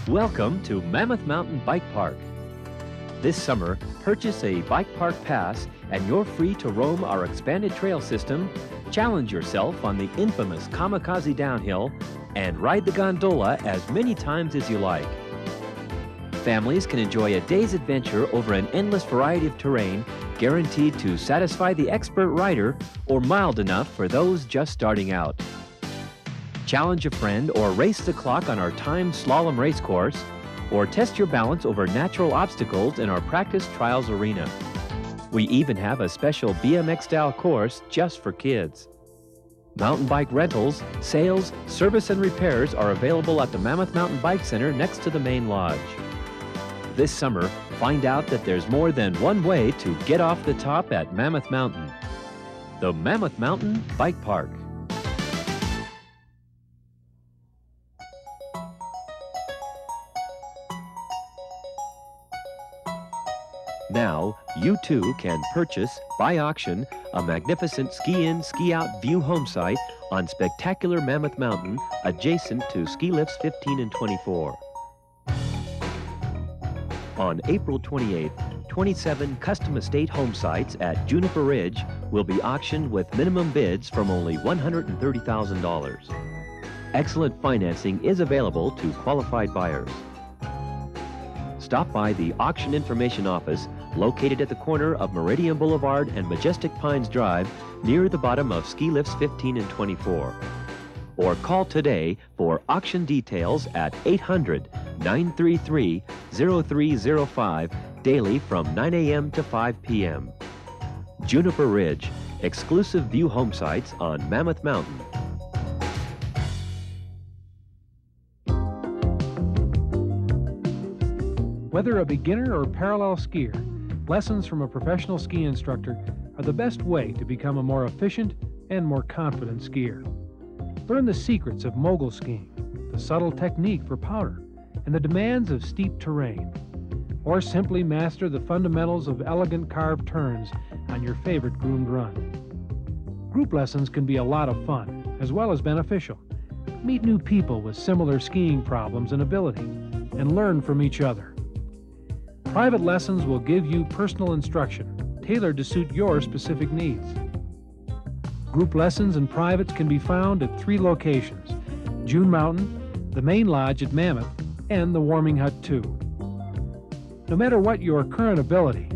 Welcome to Mammoth Mountain Bike Park. This summer, purchase a bike park pass and you're free to roam our expanded trail system, challenge yourself on the infamous Kamikaze Downhill, and ride the gondola as many times as you like. Families can enjoy a day's adventure over an endless variety of terrain, guaranteed to satisfy the expert rider or mild enough for those just starting out. Challenge a friend or race the clock on our timed slalom race course, or test your balance over natural obstacles in our practice trials arena. We even have a special BMX-style course just for kids. Mountain bike rentals, sales, service, and repairs are available at the Mammoth Mountain Bike Center next to the main lodge. This summer, find out that there's more than one way to get off the top at Mammoth Mountain. The Mammoth Mountain Bike Park. Now, you too can purchase, by auction, a magnificent ski-in, ski-out view home site on spectacular Mammoth Mountain adjacent to ski lifts 15 and 24. On April 28th, 27 custom estate home sites at Juniper Ridge will be auctioned with minimum bids from only $130,000. Excellent financing is available to qualified buyers. Stop by the Auction Information Office located at the corner of Meridian Boulevard and Majestic Pines Drive near the bottom of ski lifts 15 and 24. Or call today for auction details at 800-933-0305 daily from 9 a.m. to 5 p.m. Juniper Ridge, exclusive view home sites on Mammoth Mountain. Whether a beginner or parallel skier, lessons from a professional ski instructor are the best way to become a more efficient and more confident skier. Learn the secrets of mogul skiing, the subtle technique for powder, and the demands of steep terrain. Or simply master the fundamentals of elegant carved turns on your favorite groomed run. Group lessons can be a lot of fun, as well as beneficial. Meet new people with similar skiing problems and ability, and learn from each other. Private lessons will give you personal instruction, tailored to suit your specific needs. Group lessons and privates can be found at 3 locations: June Mountain, the main lodge at Mammoth, and the Warming Hut 2. No matter what your current ability,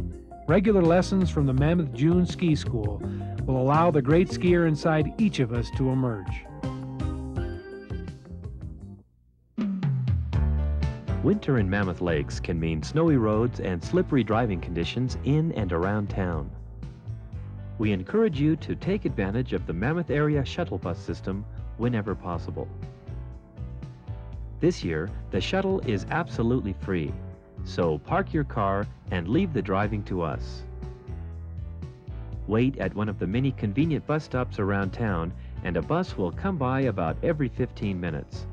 regular lessons from the Mammoth June Ski School will allow the great skier inside each of us to emerge. Winter in Mammoth Lakes can mean snowy roads and slippery driving conditions in and around town. We encourage you to take advantage of the Mammoth Area Shuttle Bus system whenever possible. This year, the shuttle is absolutely free, so park your car and leave the driving to us. Wait at one of the many convenient bus stops around town, and a bus will come by about every 15 minutes.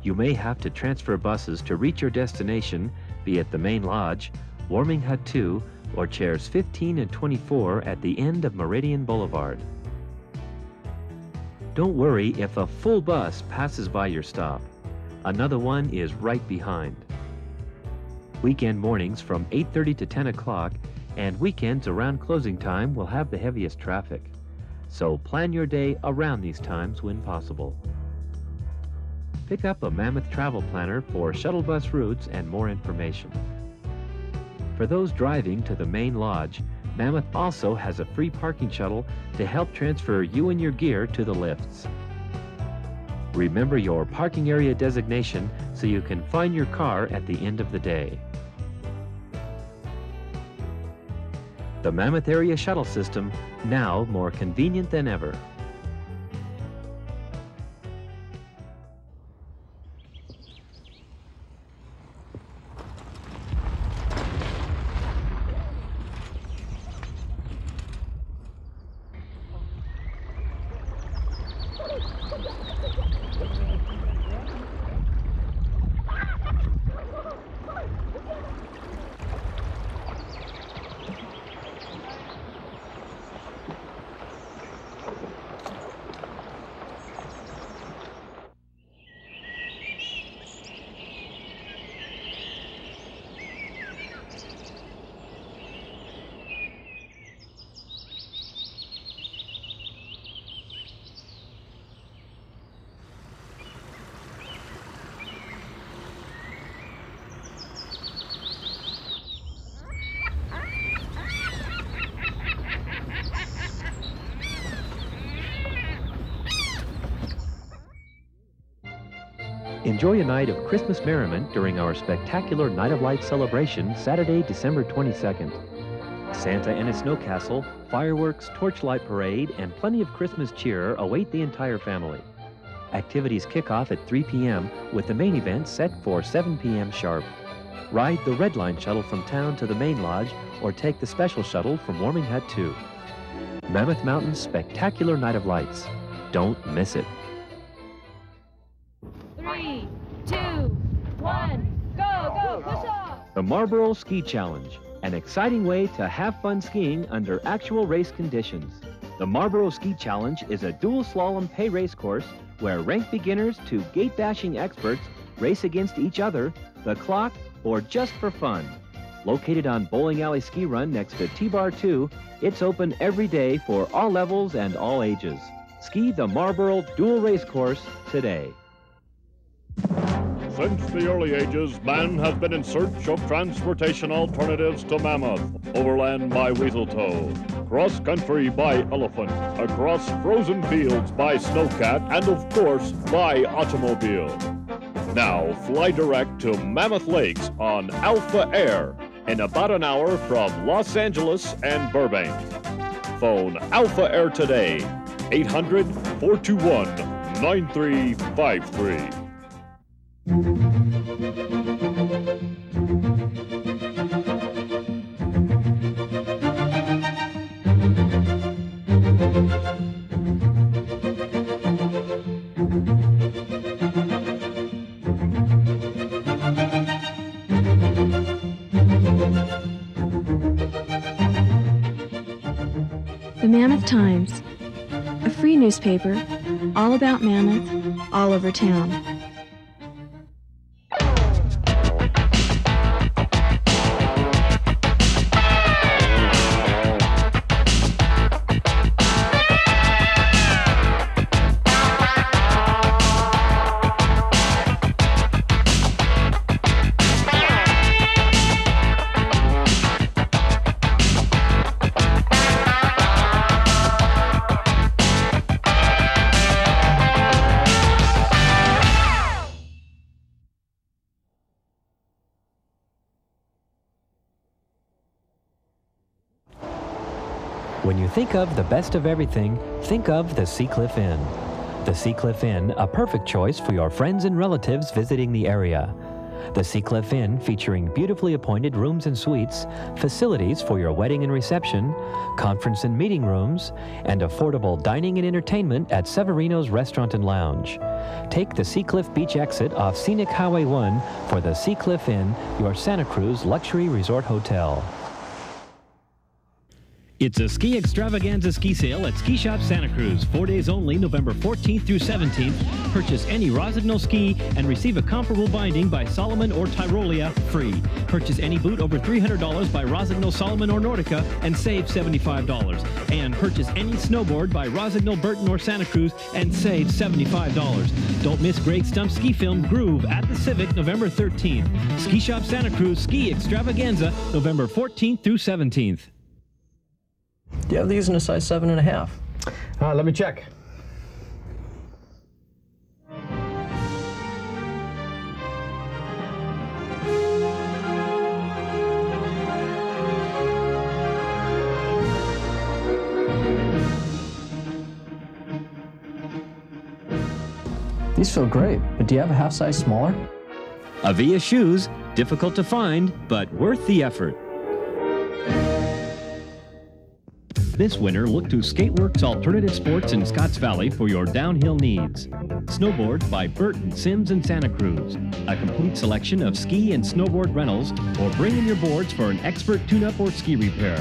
You may have to transfer buses to reach your destination, be it the main lodge, Warming Hut 2, or chairs 15 and 24 at the end of Meridian Boulevard. Don't worry if a full bus passes by your stop. Another one is right behind. Weekend mornings from 8:30 to 10 o'clock and weekends around closing time will have the heaviest traffic. So plan your day around these times when possible. Pick up a Mammoth travel planner for shuttle bus routes and more information. For those driving to the main lodge, Mammoth also has a free parking shuttle to help transfer you and your gear to the lifts. Remember your parking area designation so you can find your car at the end of the day. The Mammoth Area Shuttle System, now more convenient than ever. Enjoy a night of Christmas merriment during our spectacular Night of Lights celebration Saturday, December 22nd. Santa and his snow castle, fireworks, torchlight parade, and plenty of Christmas cheer await the entire family. Activities kick off at 3 p.m. with the main event set for 7 p.m. sharp. Ride the Red Line shuttle from town to the main lodge or take the special shuttle from Warming Hut 2. Mammoth Mountain's spectacular Night of Lights. Don't miss it. 3, 2, 1, go, push off! The Marlboro Ski Challenge, an exciting way to have fun skiing under actual race conditions. The Marlboro Ski Challenge is a dual slalom pay race course where ranked beginners to gate-bashing experts race against each other, the clock, or just for fun. Located on Bowling Alley Ski Run next to T-Bar 2, it's open every day for all levels and all ages. Ski the Marlboro Dual Race Course today. Since the early ages, man has been in search of transportation alternatives to Mammoth. Overland by Weasel Toe, cross-country by Elephant, across frozen fields by Snowcat, and of course by automobile. Now fly direct to Mammoth Lakes on Alpha Air in about an hour from Los Angeles and Burbank. Phone Alpha Air today, 800-421-9353. The Mammoth Times, a free newspaper all about Mammoth, all over town. When you think of the best of everything, think of the Seacliff Inn. The Seacliff Inn, a perfect choice for your friends and relatives visiting the area. The Seacliff Inn, featuring beautifully appointed rooms and suites, facilities for your wedding and reception, conference and meeting rooms, and affordable dining and entertainment at Severino's Restaurant and Lounge. Take the Seacliff Beach exit off Scenic Highway 1 for the Seacliff Inn, your Santa Cruz luxury resort hotel. It's a ski extravaganza ski sale at Ski Shop Santa Cruz. 4 days only, November 14th through 17th. Purchase any Rossignol ski and receive a comparable binding by Salomon or Tyrolia free. Purchase any boot over $300 by Rossignol, Salomon, or Nordica and save $75. And purchase any snowboard by Rossignol, Burton, or Santa Cruz and save $75. Don't miss Greg Stump's ski film Groove at the Civic November 13th. Ski Shop Santa Cruz Ski Extravaganza November 14th through 17th. Do you have these in a size 7.5? Let me check. These feel great, but do you have a half size smaller? Avia shoes, difficult to find, but worth the effort. This winter, look to Skateworks Alternative Sports in Scotts Valley for your downhill needs. Snowboard by Burton, Sims, and Santa Cruz. A complete selection of ski and snowboard rentals, or bring in your boards for an expert tune-up or ski repair.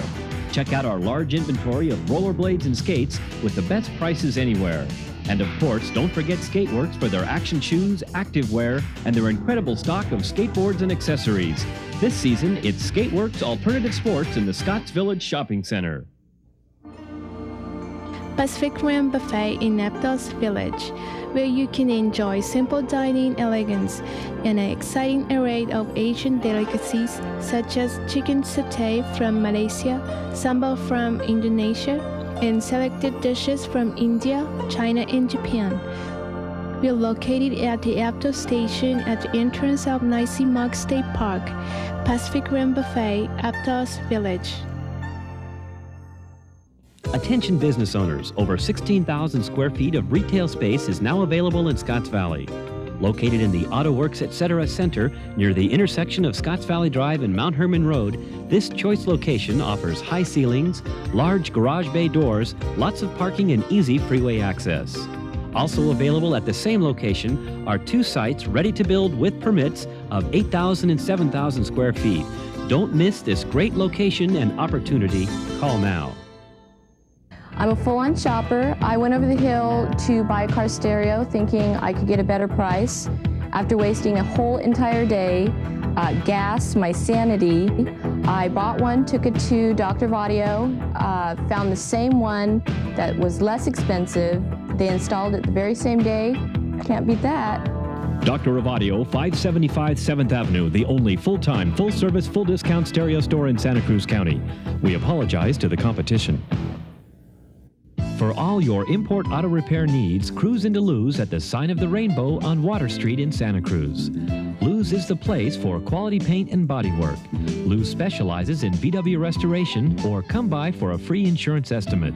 Check out our large inventory of rollerblades and skates with the best prices anywhere. And of course, don't forget Skateworks for their action shoes, activewear, and their incredible stock of skateboards and accessories. This season, it's Skateworks Alternative Sports in the Scotts Village Shopping Center. Pacific Rim Buffet in Naples Village, where you can enjoy simple dining elegance and an exciting array of Asian delicacies such as chicken satay from Malaysia, sambal from Indonesia, and selected dishes from India, China, and Japan. We're located at the Aptos station at the entrance of Nissimog State Park, Pacific Rim Buffet, Aptos Village. Attention business owners, over 16,000 square feet of retail space is now available in Scotts Valley. Located in the Auto Works Etc. Center near the intersection of Scotts Valley Drive and Mount Herman Road, this choice location offers high ceilings, large garage bay doors, lots of parking and easy freeway access. Also available at the same location are 2 sites ready to build with permits of 8,000 and 7,000 square feet. Don't miss this great location and opportunity. Call now. I'm a full-on shopper. I went over the hill to buy a car stereo thinking I could get a better price. After wasting a whole entire day, gas, my sanity, I bought one, took it to Dr. of Audio, found the same one that was less expensive. They installed it the very same day. Can't beat that. Dr. of Audio, 575 7th Avenue, the only full-time, full-service, full-discount stereo store in Santa Cruz County. We apologize to the competition. For all your import auto repair needs, cruise into Lou's at the Sign of the Rainbow on Water Street in Santa Cruz. Lou's is the place for quality paint and bodywork. Lou's specializes in VW restoration or come by for a free insurance estimate.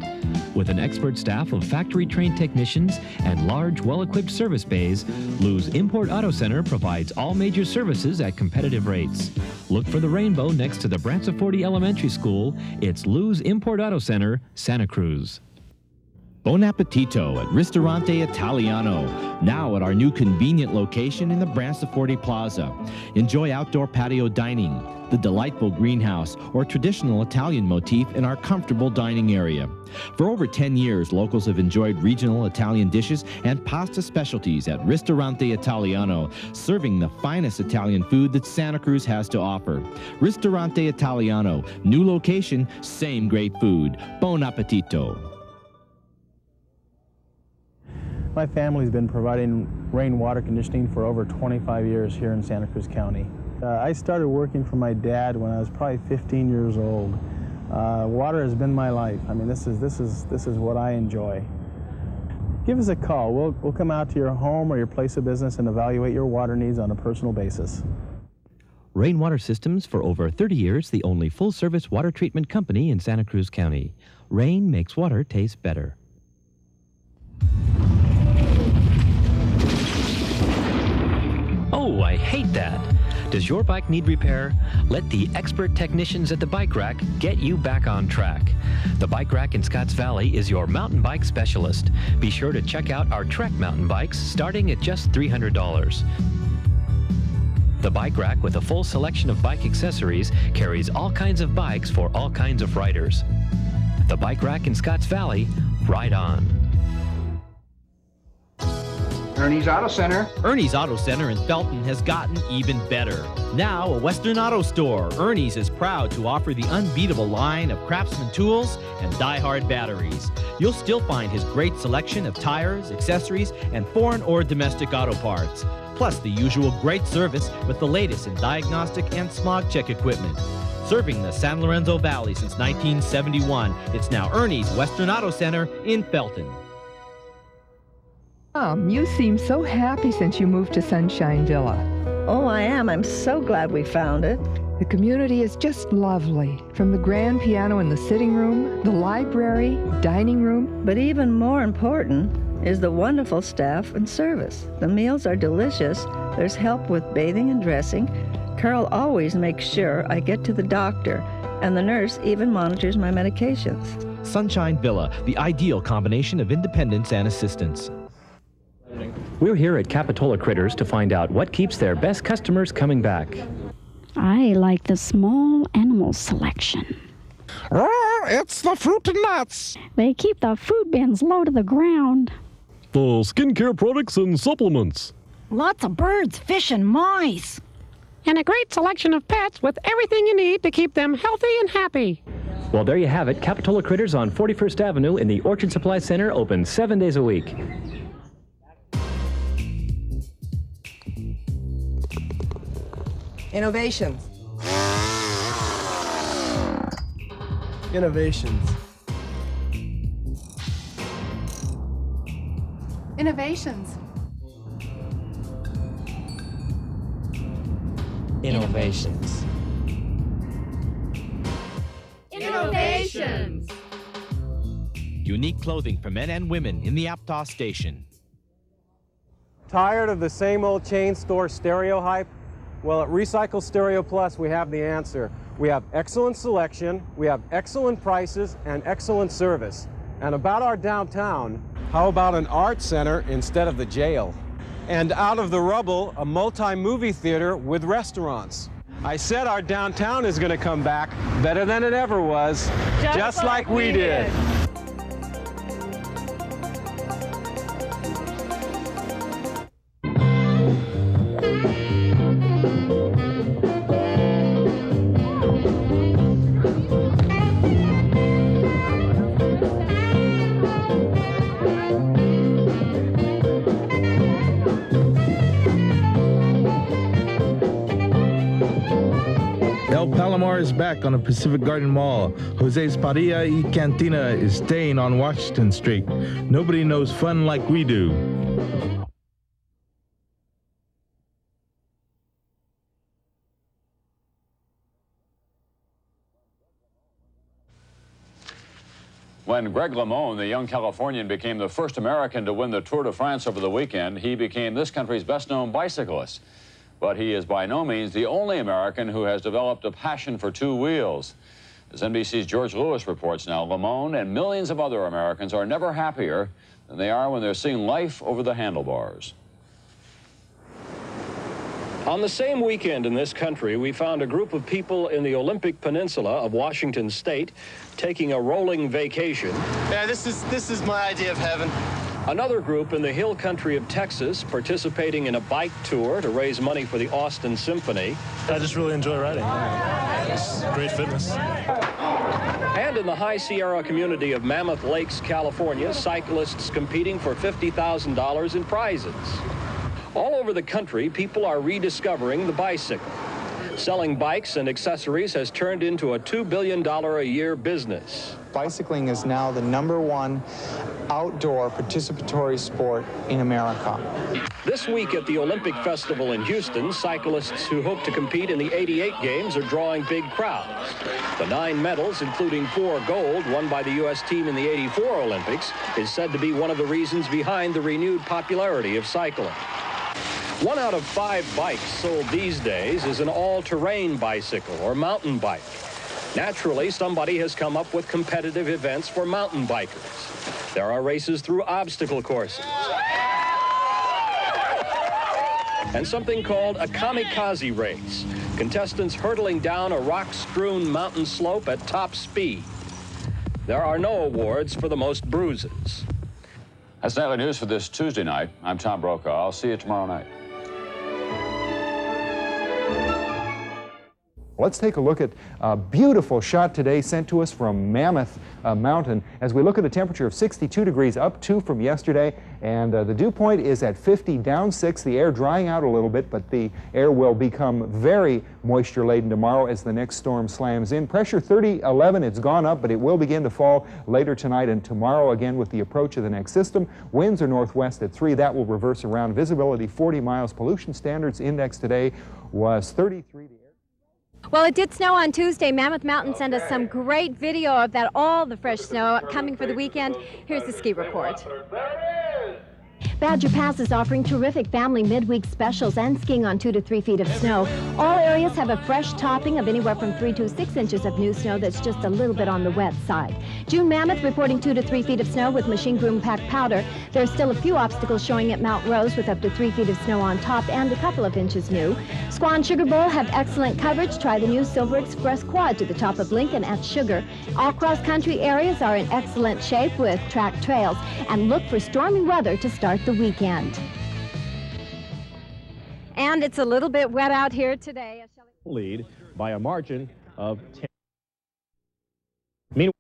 With an expert staff of factory-trained technicians and large, well-equipped service bays, Lou's Import Auto Center provides all major services at competitive rates. Look for the rainbow next to the Branciforte Elementary School. It's Lou's Import Auto Center, Santa Cruz. Bon appetito at Ristorante Italiano, now at our new convenient location in the Branciforte Plaza. Enjoy outdoor patio dining, the delightful greenhouse, or traditional Italian motif in our comfortable dining area. For over 10 years, locals have enjoyed regional Italian dishes and pasta specialties at Ristorante Italiano, serving the finest Italian food that Santa Cruz has to offer. Ristorante Italiano, new location, same great food. Bon appetito. My family's been providing rainwater conditioning for over 25 years here in Santa Cruz County. I started working for my dad when I was probably 15 years old. Water has been my life. I mean, this is what I enjoy. Give us a call. We'll come out to your home or your place of business and evaluate your water needs on a personal basis. Rainwater Systems, for over 30 years, the only full-service water treatment company in Santa Cruz County. Rain makes water taste better. Oh, I hate that. Does your bike need repair? Let the expert technicians at the Bike Rack get you back on track. The Bike Rack in Scotts Valley is your mountain bike specialist. Be sure to check out our Trek mountain bikes starting at just $300. The Bike Rack, with a full selection of bike accessories, carries all kinds of bikes for all kinds of riders. The Bike Rack in Scotts Valley, ride on. Ernie's Auto Center. Ernie's Auto Center in Felton has gotten even better. Now a Western Auto store, Ernie's is proud to offer the unbeatable line of Craftsman tools and Die-Hard batteries. You'll still find his great selection of tires, accessories, and foreign or domestic auto parts. Plus the usual great service with the latest in diagnostic and smog check equipment. Serving the San Lorenzo Valley since 1971, it's now Ernie's Western Auto Center in Felton. You seem so happy since you moved to Sunshine Villa. Oh, I am. I'm so glad we found it. The community is just lovely. From the grand piano in the sitting room, the library, dining room. But even more important is the wonderful staff and service. The meals are delicious. There's help with bathing and dressing. Carol always makes sure I get to the doctor, and the nurse even monitors my medications. Sunshine Villa, the ideal combination of independence and assistance. We're here at Capitola Critters to find out what keeps their best customers coming back. I like the small animal selection. Oh, it's the fruit and nuts. They keep the food bins low to the ground. The skincare products and supplements. Lots of birds, fish, and mice. And a great selection of pets with everything you need to keep them healthy and happy. Well, there you have it. Capitola Critters on 41st Avenue in the Orchard Supply Center, open 7 days a week. Innovations. Innovations. Innovations. Innovations. Innovations. Unique clothing for men and women in the Aptos station. Tired of the same old chain store stereo hype? Well, at Recycle Stereo Plus, we have the answer. We have excellent selection, we have excellent prices, and excellent service. And about our downtown, how about an art center instead of the jail? And out of the rubble, a multi-movie theater with restaurants. I said our downtown is going to come back better than it ever was, just like we did. El Palomar is back on the Pacific Garden Mall. Jose's Padilla y Cantina is staying on Washington Street. Nobody knows fun like we do. When Greg LeMond, the young Californian, became the first American to win the Tour de France over the weekend, he became this country's best-known bicyclist. But he is by no means the only American who has developed a passion for two wheels. As NBC's George Lewis reports now, LeMond and millions of other Americans are never happier than they are when they're seeing life over the handlebars. On the same weekend in this country, we found a group of people in the Olympic Peninsula of Washington State taking a rolling vacation. Yeah, this is my idea of heaven. Another group in the hill country of Texas participating in a bike tour to raise money for the Austin Symphony. I just really enjoy riding. It's great fitness. And in the High Sierra community of Mammoth Lakes, California, cyclists competing for $50,000 in prizes. All over the country, people are rediscovering the bicycle. Selling bikes and accessories has turned into a $2 billion a year business. Bicycling is now the #1 outdoor participatory sport in America. This week at the Olympic Festival in Houston, cyclists who hope to compete in the '88 Games are drawing big crowds. The 9 medals, including 4 gold, won by the U.S. team in the '84 Olympics, is said to be one of the reasons behind the renewed popularity of cycling. 1 out of 5 bikes sold these days is an all-terrain bicycle or mountain bike. Naturally, somebody has come up with competitive events for mountain bikers. There are races through obstacle courses. And something called a kamikaze race. Contestants hurtling down a rock-strewn mountain slope at top speed. There are no awards for the most bruises. That's Nightly News for this Tuesday night. I'm Tom Brokaw. I'll see you tomorrow night. Let's take a look at a beautiful shot today sent to us from Mammoth Mountain as we look at a temperature of 62 degrees, up 2 from yesterday, and the dew point is at 50, down 6. The air drying out a little bit, but the air will become very moisture-laden tomorrow as the next storm slams in. Pressure 30-11, it's gone up, but it will begin to fall later tonight and tomorrow again with the approach of the next system. Winds are northwest at 3. That will reverse around. Visibility 40 miles. Pollution standards index today was 33. Well, it did snow on Tuesday. Mammoth Mountain sent us some great video of that, all the fresh snow coming for the weekend. Here's the ski report. Badger Pass is offering terrific family midweek specials and skiing on 2 to 3 feet of snow. All areas have a fresh topping of anywhere from 3 to 6 inches of new snow that's just a little bit on the wet side. June Mammoth reporting 2 to 3 feet of snow with machine broom packed powder. There are still a few obstacles showing at Mount Rose with up to 3 feet of snow on top and a couple of inches new. Squaw and Sugar Bowl have excellent coverage. Try the new Silver Express Quad to the top of Lincoln at Sugar. All cross-country areas are in excellent shape with track trails. And look for stormy weather to start the weekend. And it's a little bit wet out here today. Lead by a margin of 10. Meanwhile,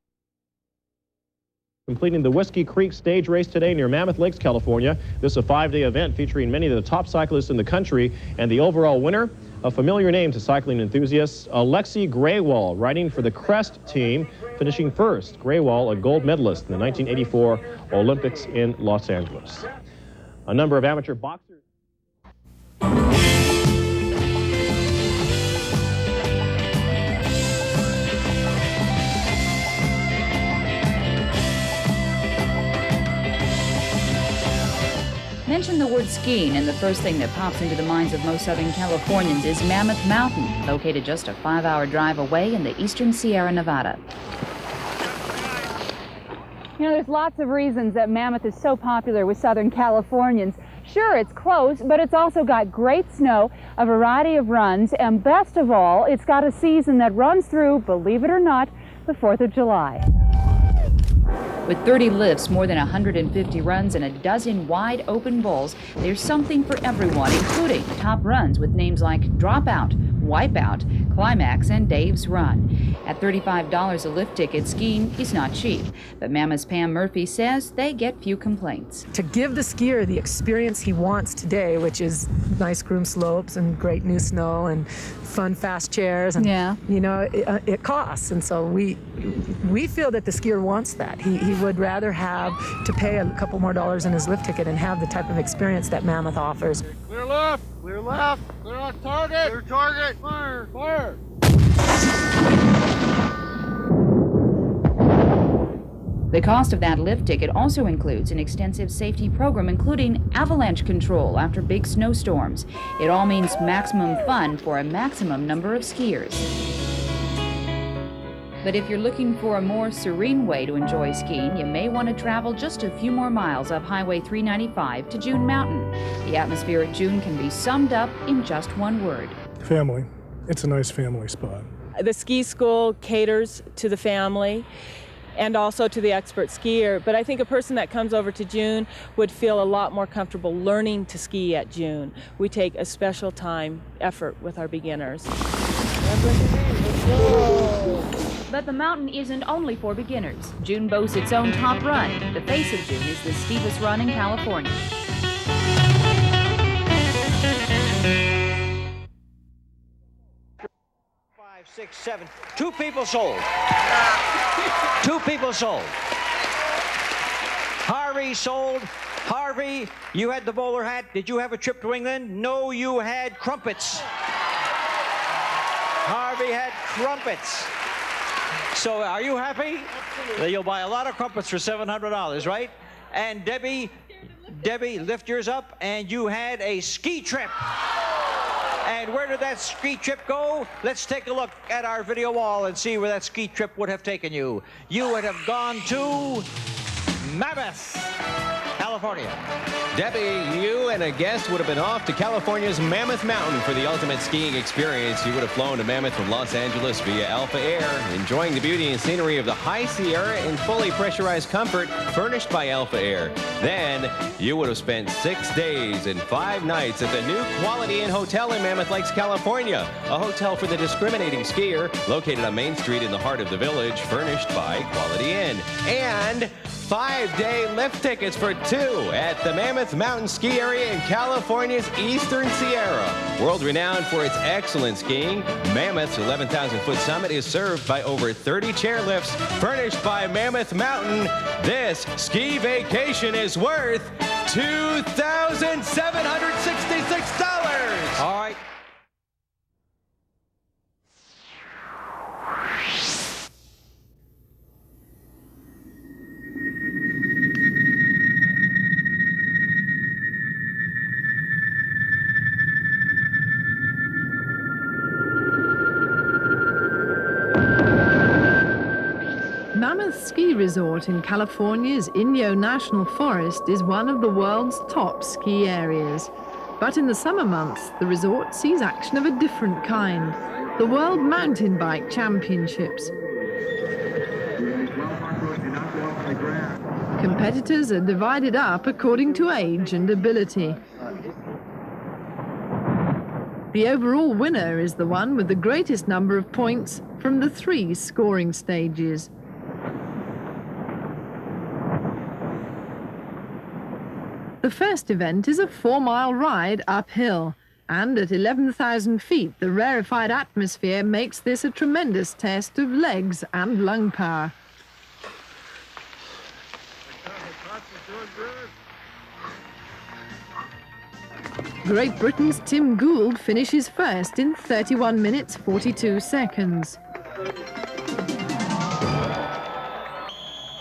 completing the Whiskey Creek stage race today near Mammoth Lakes, California. This is a 5-day event featuring many of the top cyclists in the country, and the overall winner, a familiar name to cycling enthusiasts, Alexi Graywall, riding for the Crest team, finishing first. Graywall, a gold medalist in the 1984 Olympics in Los Angeles. A number of amateur boxers. word skiing, and the first thing that pops into the minds of most Southern Californians is Mammoth Mountain, located just a 5-hour drive away in the eastern Sierra Nevada. You know, there's lots of reasons that Mammoth is so popular with Southern Californians. Sure, it's close, but it's also got great snow, a variety of runs, and best of all, it's got a season that runs through, believe it or not, the 4th of July. With 30 lifts, more than 150 runs, and a dozen wide open bowls, there's something for everyone, including top runs with names like Dropout, Wipeout, Climax, and Dave's Run. At $35 a lift ticket, skiing is not cheap, but Mammoth's Pam Murphy says they get few complaints. To give the skier the experience he wants today, which is nice groom slopes and great new snow and fun fast chairs, and you know, it costs, and so we feel that the skier wants that. He would rather have to pay a couple more dollars in his lift ticket and have the type of experience that Mammoth offers. Clear left, clear left, clear on target, clear target, fire, fire. The cost of that lift ticket also includes an extensive safety program, including avalanche control after big snowstorms. It all means maximum fun for a maximum number of skiers. But if you're looking for a more serene way to enjoy skiing, you may want to travel just a few more miles up Highway 395 to June Mountain. The atmosphere at June can be summed up in just one word. Family. It's a nice family spot. The ski school caters to the family and also to the expert skier, but I think a person that comes over to June would feel a lot more comfortable learning to ski at June. We take a special time, effort with our beginners. But the mountain isn't only for beginners. June boasts its own top run. The face of June is the steepest run in California. 5, 6, 7. 2 people sold. 2 people sold. Harvey sold. Harvey, you had the bowler hat. Did you have a trip to England? No, you had crumpets. Harvey had crumpets. So are you happy? Absolutely. You'll buy a lot of crumpets for $700, right? And Debbie, lift yours up, and you had a ski trip. And where did that ski trip go? Let's take a look at our video wall and see where that ski trip would have taken you. You would have gone to Mammoth, California. Debbie, you and a guest would have been off to California's Mammoth Mountain for the ultimate skiing experience. You would have flown to Mammoth from Los Angeles via Alpha Air, enjoying the beauty and scenery of the high Sierra in fully pressurized comfort furnished by Alpha Air. Then, you would have spent 6 days and 5 nights at the new Quality Inn Hotel in Mammoth Lakes, California, a hotel for the discriminating skier located on Main Street in the heart of the village, furnished by Quality Inn. And 5-day lift tickets for 2 at the Mammoth Mountain Ski Area in California's Eastern Sierra. World-renowned for its excellent skiing, Mammoth's 11,000-foot summit is served by over 30 chairlifts furnished by Mammoth Mountain. This ski vacation is worth $2,766. All right. Mammoth Ski Resort in California's Inyo National Forest is one of the world's top ski areas. But in the summer months, the resort sees action of a different kind, the World Mountain Bike Championships. Competitors are divided up according to age and ability. The overall winner is the one with the greatest number of points from the 3 scoring stages. The first event is a 4-mile ride uphill, and at 11,000 feet, the rarefied atmosphere makes this a tremendous test of legs and lung power. Great Britain's Tim Gould finishes first in 31 minutes 42 seconds.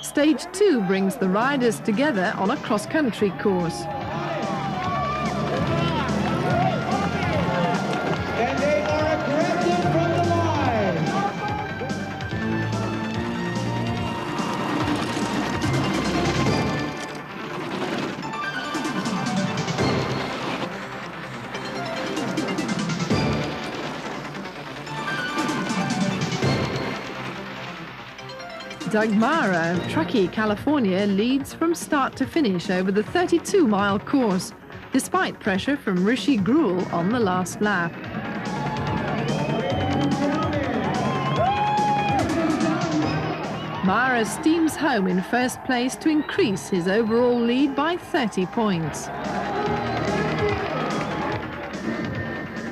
Stage 2 brings the riders together on a cross-country course. Doug Mara of Truckee, California, leads from start to finish over the 32-mile course, despite pressure from Rishi Gruel on the last lap. Mara steams home in first place to increase his overall lead by 30 points.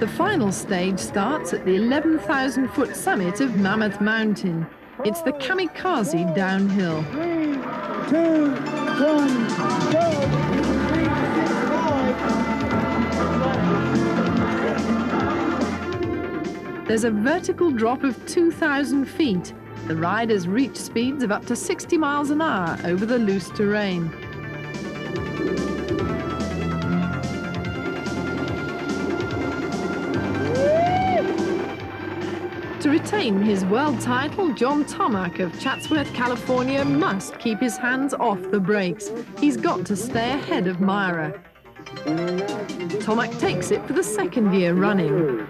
The final stage starts at the 11,000-foot summit of Mammoth Mountain. It's the kamikaze downhill. 3, 2, 1, go! There's a vertical drop of 2,000 feet. The riders reach speeds of up to 60 miles an hour over the loose terrain. To retain his world title, John Tomac of Chatsworth, California, must keep his hands off the brakes. He's got to stay ahead of Myra. Tomac takes it for the second year running.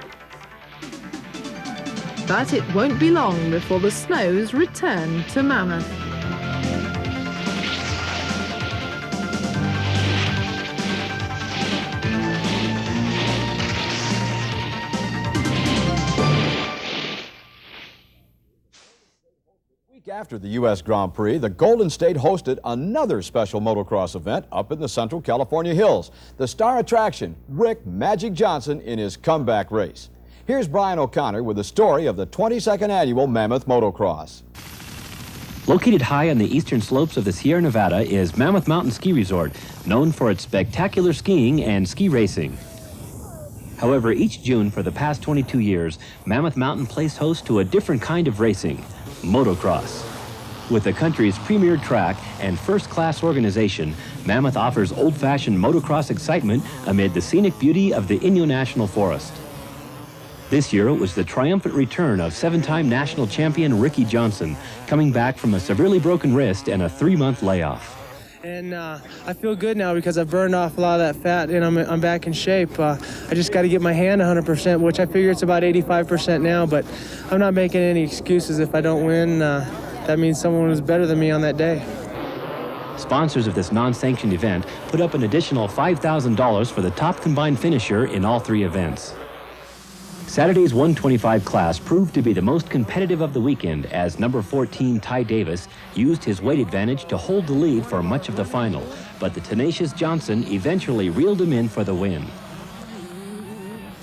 But it won't be long before the snows return to Mammoth. After the U.S. Grand Prix, the Golden State hosted another special motocross event up in the Central California hills. The star attraction, Rick Magic Johnson, in his comeback race. Here's Brian O'Connor with the story of the 22nd annual Mammoth Motocross. Located high on the eastern slopes of the Sierra Nevada is Mammoth Mountain Ski Resort, known for its spectacular skiing and ski racing. However, each June for the past 22 years, Mammoth Mountain plays host to a different kind of racing, motocross. With the country's premier track and first-class organization, Mammoth offers old-fashioned motocross excitement amid the scenic beauty of the Inyo National Forest. This year, it was the triumphant return of 7-time national champion Ricky Johnson, coming back from a severely broken wrist and a 3-month layoff. And I feel good now because I've burned off a lot of that fat and I'm back in shape. I just got to get my hand 100%, which I figure it's about 85% now, but I'm not making any excuses if I don't win. That means someone was better than me on that day. Sponsors of this non-sanctioned event put up an additional $5,000 for the top combined finisher in all 3 events. Saturday's 125 class proved to be the most competitive of the weekend as number 14 Ty Davis used his weight advantage to hold the lead for much of the final, but the tenacious Johnson eventually reeled him in for the win.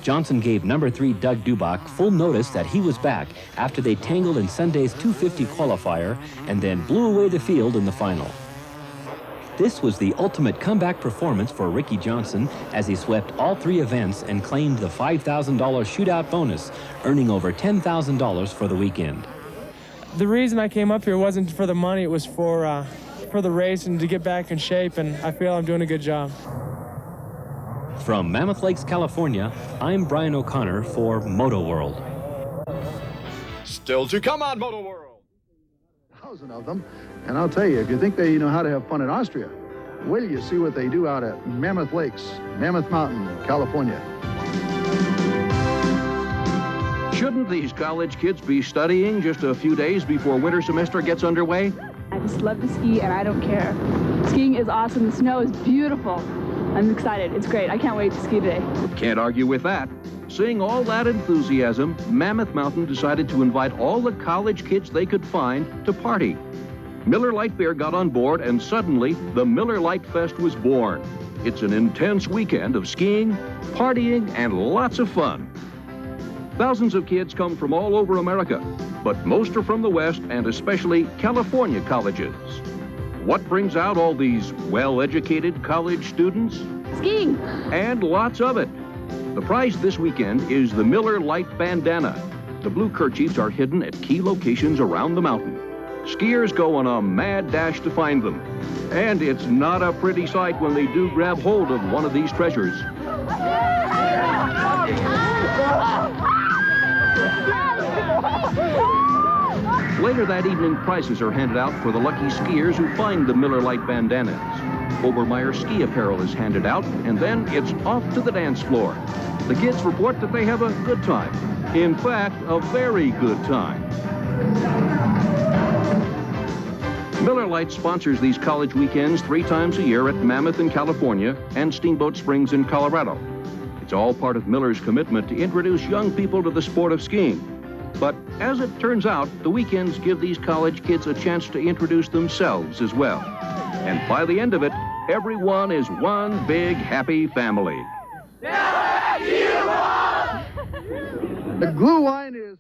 Johnson gave number 3 Doug Dubach full notice that he was back after they tangled in Sunday's 250 qualifier and then blew away the field in the final. This was the ultimate comeback performance for Ricky Johnson as he swept all 3 events and claimed the $5,000 shootout bonus, earning over $10,000 for the weekend. The reason I came up here wasn't for the money, it was for the race and to get back in shape, and I feel I'm doing a good job. From Mammoth Lakes, California, I'm Brian O'Connor for Moto World. Still to come on Moto World. 1,000 of them. And I'll tell you, if you think they know how to have fun in Austria, wait till you see what they do out at Mammoth Lakes, Mammoth Mountain, California. Shouldn't these college kids be studying just a few days before winter semester gets underway? I just love to ski and I don't care. Skiing is awesome. The snow is beautiful. I'm excited. It's great. I can't wait to ski today. Can't argue with that. Seeing all that enthusiasm, Mammoth Mountain decided to invite all the college kids they could find to party. Miller Lite Beer got on board, and suddenly the Miller Lite Fest was born. It's an intense weekend of skiing, partying, and lots of fun. Thousands of kids come from all over America, but most are from the West and especially California colleges. What brings out all these well-educated college students? Skiing. And lots of it. The prize this weekend is the Miller Lite bandana. The blue kerchiefs are hidden at key locations around the mountain. Skiers go on a mad dash to find them. And it's not a pretty sight when they do grab hold of one of these treasures. Later that evening, prizes are handed out for the lucky skiers who find the Miller Lite bandanas. Obermeyer ski apparel is handed out, and then it's off to the dance floor. The kids report that they have a good time. In fact, a very good time. Miller Lite sponsors these college weekends 3 times a year at Mammoth in California and Steamboat Springs in Colorado. It's all part of Miller's commitment to introduce young people to the sport of skiing. But as it turns out, the weekends give these college kids a chance to introduce themselves as well. And by the end of it, everyone is one big happy family. The glue line is